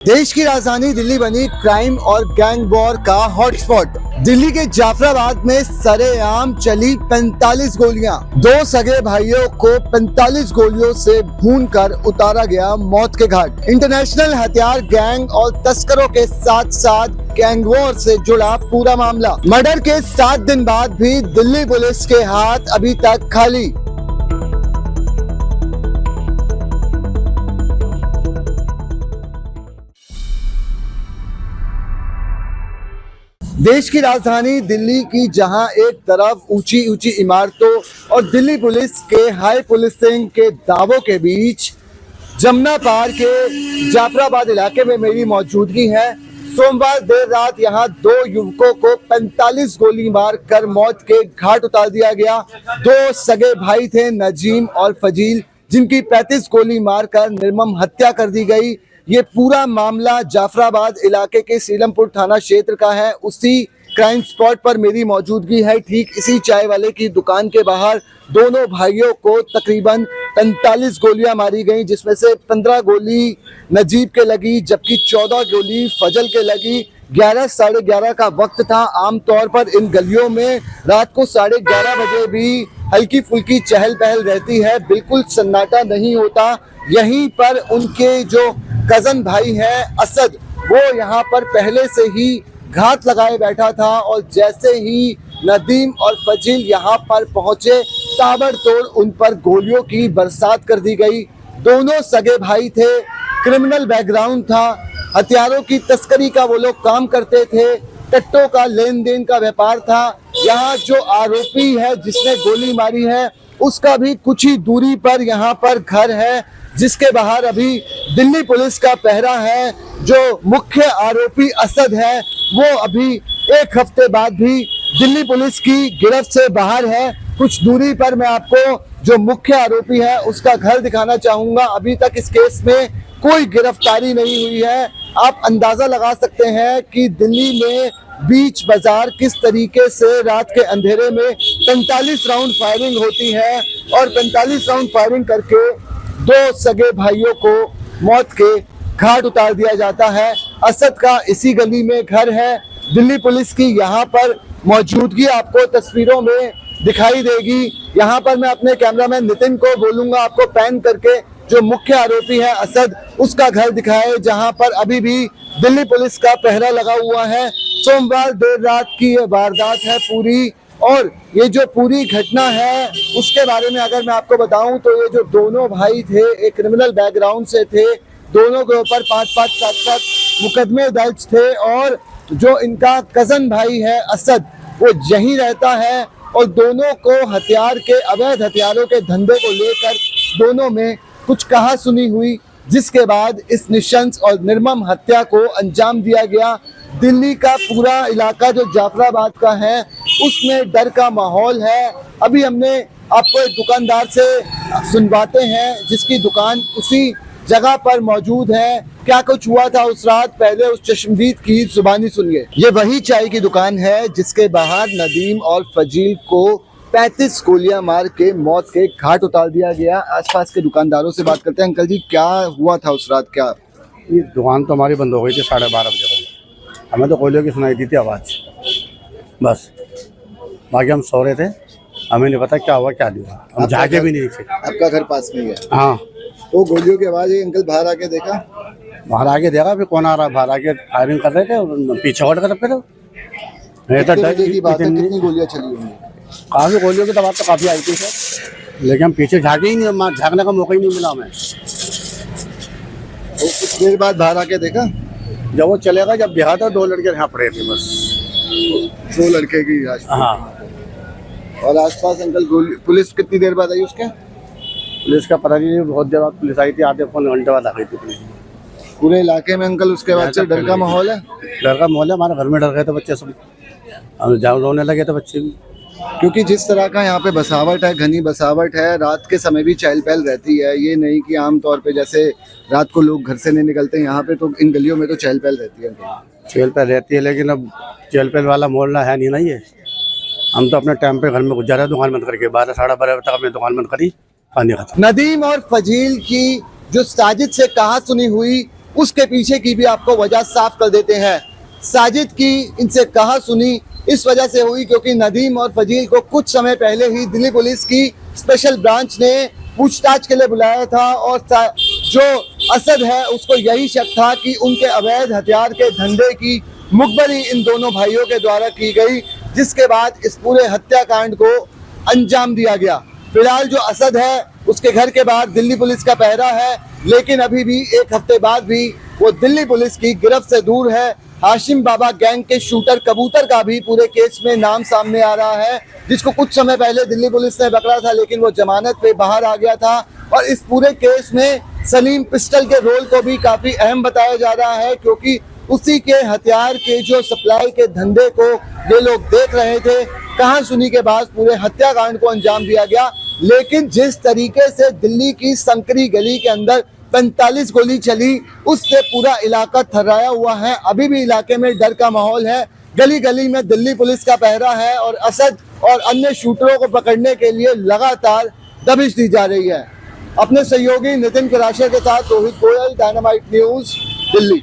देश की राजधानी दिल्ली बनी क्राइम और गैंग वॉर का हॉटस्पॉट। दिल्ली के जाफराबाद में सरेआम चली 45 गोलियां। दो सगे भाइयों को 45 गोलियों से भूनकर उतारा गया मौत के घाट। इंटरनेशनल हथियार गैंग और तस्करों के साथ साथ गैंग वॉर से जुड़ा पूरा मामला। मर्डर के 7 दिन बाद भी दिल्ली पुलिस के हाथ अभी तक खाली। देश की राजधानी दिल्ली की जहां एक तरफ ऊंची ऊंची इमारतों और दिल्ली पुलिस के हाई पुलिसिंग के दावों के बीच जमुना पार के जाफराबाद इलाके में मेरी मौजूदगी है। सोमवार देर रात यहां 2 युवकों को 45 गोली मारकर मौत के घाट उतार दिया गया। 2 सगे भाई थे, नजीम और फजील, जिनकी 35 गोली मारकर निर्मम हत्या कर दी गई। ये पूरा मामला जाफराबाद इलाके के सीलमपुर थाना क्षेत्र का है। उसी क्राइम स्पॉट पर मेरी मौजूदगी है। ठीक इसी चाय वाले की दुकान के बाहर दोनों भाइयों को तकरीबन 45 गोलियां मारी गई, जिसमें से 15 गोली नजीब के लगी जबकि 14 गोली फजल के लगी। 11 साढ़े 11 का वक्त था। आमतौर पर इन गलियों में रात को 11:30 बजे भी हल्की फुल्की चहल पहल रहती है, बिल्कुल सन्नाटा नहीं होता। यहीं पर उनके जो कजन भाई है असद, वो यहाँ पर पहले से ही घात लगाए बैठा था और जैसे ही नदीम और फजील यहाँ पर पहुंचे ताबड़तोड़ उन पर गोलियों की बरसात कर दी गई। दोनों सगे भाई थे, क्रिमिनल बैकग्राउंड था, हथियारों की तस्करी का वो लोग काम करते थे, कट्टों का लेन देन का व्यापार था। यहाँ जो आरोपी है जिसने गोली मारी है उसका भी कुछ ही दूरी पर यहाँ पर घर है, जिसके बाहर अभी दिल्ली पुलिस का पहरा है। जो मुख्य आरोपी असद है वो अभी 1 हफ्ते बाद भी दिल्ली पुलिस की गिरफ्त से बाहर है। कुछ दूरी पर मैं आपको जो मुख्य आरोपी है उसका घर दिखाना चाहूंगा। अभी तक इस केस में कोई गिरफ्तारी नहीं हुई है। आप अंदाजा लगा सकते हैं कि दिल्ली में बीच बाजार किस तरीके से रात के अंधेरे में 45 राउंड फायरिंग होती है और 45 राउंड फायरिंग करके 2 सगे भाइयों को मौत के घाट उतार दिया जाता है। असद का इसी गली में घर है। दिल्ली पुलिस की यहाँ पर मौजूदगी आपको तस्वीरों में दिखाई देगी। यहाँ पर मैं अपने कैमरामैन नितिन को बोलूंगा आपको पैन करके जो मुख्य आरोपी है असद, उसका घर दिखाए, जहाँ पर अभी भी दिल्ली पुलिस का पहरा लगा हुआ है। सोमवार देर रात की ये वारदात है पूरी, और ये जो पूरी घटना है उसके बारे में अगर मैं आपको बताऊं तो ये जो दोनों भाई थे एक क्रिमिनल बैकग्राउंड से थे। दोनों के ऊपर 5-5, 7-7 मुकदमे दर्ज थे और जो इनका कजन भाई है असद, वो यहीं रहता है और दोनों को हथियार के अवैध हथियारों के धंधे को लेकर दोनों में कुछ कहा सुनी हुई, जिसके बाद इस निशंस और निर्मम हत्या को अंजाम दिया गया। दिल्ली का पूरा इलाका जो जाफराबाद का है उसमें डर का माहौल है। अभी हमने आपको एक दुकानदार से सुनवाते हैं जिसकी दुकान उसी जगह पर मौजूद है। क्या कुछ हुआ था उस रात, पहले उस चश्मदीद की जुबानी सुनिए। ये वही चाय की दुकान है जिसके बाहर नदीम और फजील को 35 गोलियां मार के मौत के घाट उतार दिया गया। आसपास के दुकानदारों से बात करते हैं। अंकल जी, क्या हुआ था उस रात? क्या ये दुकान तो हमारी बंद हो गई थी 12:30 बजे करीब। हमें तो गोलियों की सुनाई दी थी आवाज़, बस। बाकी हम सो रहे थे, हमें नहीं पता क्या हुआ क्या नहीं हुआ, हम जाके भी नहीं थे। आपका घर पास में ही है? हाँ। वो गोलियों की आवाज़ है। अंकल बाहर आके देखा? बाहर आके देखा फिर कौन आ रहा, बाहर आके फायरिंग कर रहे थे और पीछे हट कर फिर कितनी गोलियां चली होंगी? काफ़ी गोलियों की आवाज़ तो काफ़ी आई थी सर, लेकिन हम पीछे झाँके ही नहीं, झाँकने का मौका ही नहीं मिला हमें। तो कुछ देर बाद बाहर आके देखा? जब वो चलेगा, जब देखा था 2 लड़के यहाँ पड़े थे बस। 2 लड़के की? हाँ। और आसपास अंकल पुलिस कितनी देर बाद आई उसके? पुलिस का पता नहीं, बहुत देर बाद पुलिस आई थी, आधे पौने घंटे बाद आ गई थी पुलिस। पूरे इलाके में अंकल उसके बाद से डर का माहौल है? डर का माहौल है। हमारे घर में डर गए थे बच्चे सब, हम जान रोने लगे थे बच्चे भी, क्योंकि जिस तरह का यहाँ पे बसावट है, घनी बसावट है, रात के समय भी चहल पहल रहती है। ये नहीं कि आमतौर पे जैसे रात को लोग घर से नहीं निकलते, यहाँ पे तो इन गलियों में तो चहल पहल रहती है। चहल पहल रहती है, लेकिन अब चहल पहल वाला मोहल्ला है नहीं ना ये। हम तो अपने टाइम पे घर में गुजारा, दुकान बंद करके 12 साढ़े 12 बजे तक हमने दुकान बंद करी, पानी खत्म। नदीम और फजील की जो साजिद से कहा सुनी हुई उसके पीछे की भी आपको वजह साफ कर देते हैं। साजिद की इनसे कहा सुनी इस वजह से हुई क्योंकि नदीम और फजील को कुछ समय पहले ही दिल्ली पुलिस की स्पेशल ब्रांच ने पूछताछ के लिए बुलाया था और जो असद है उसको यही शक था कि उनके अवैध हथियार के धंधे की मुखबरी इन दोनों भाइयों के द्वारा की गई, जिसके बाद इस पूरे हत्याकांड को अंजाम दिया गया। फिलहाल जो असद है उसके घर के बाहर दिल्ली पुलिस का पहरा है, लेकिन अभी भी एक हफ्ते बाद भी वो दिल्ली पुलिस की गिरफ्त से दूर है। हाशिम बाबा गैंग के शूटर कबूतर का भी पूरे केस में नाम सामने आ रहा है, जिसको कुछ समय पहले दिल्ली पुलिस ने पकड़ा था, लेकिन वो जमानत पे बाहर आ गया था। और इस पूरे केस में सलीम पिस्टल के रोल को भी काफी अहम बताया जा रहा है, क्योंकि उसी के हथियार के जो सप्लाई के धंधे को ये लोग देख रहे थे। कहां सुनी के बाद पूरे हत्याकांड को अंजाम दिया गया, लेकिन जिस तरीके से दिल्ली की संकरी गली के अंदर 45 गोली चली, उससे पूरा इलाका थर्राया हुआ है। अभी भी इलाके में डर का माहौल है। गली गली में दिल्ली पुलिस का पहरा है और असद और अन्य शूटरों को पकड़ने के लिए लगातार दबिश दी जा रही है। अपने सहयोगी नितिन कराशे के साथ रोहित गोयल, डायनामाइट न्यूज, दिल्ली।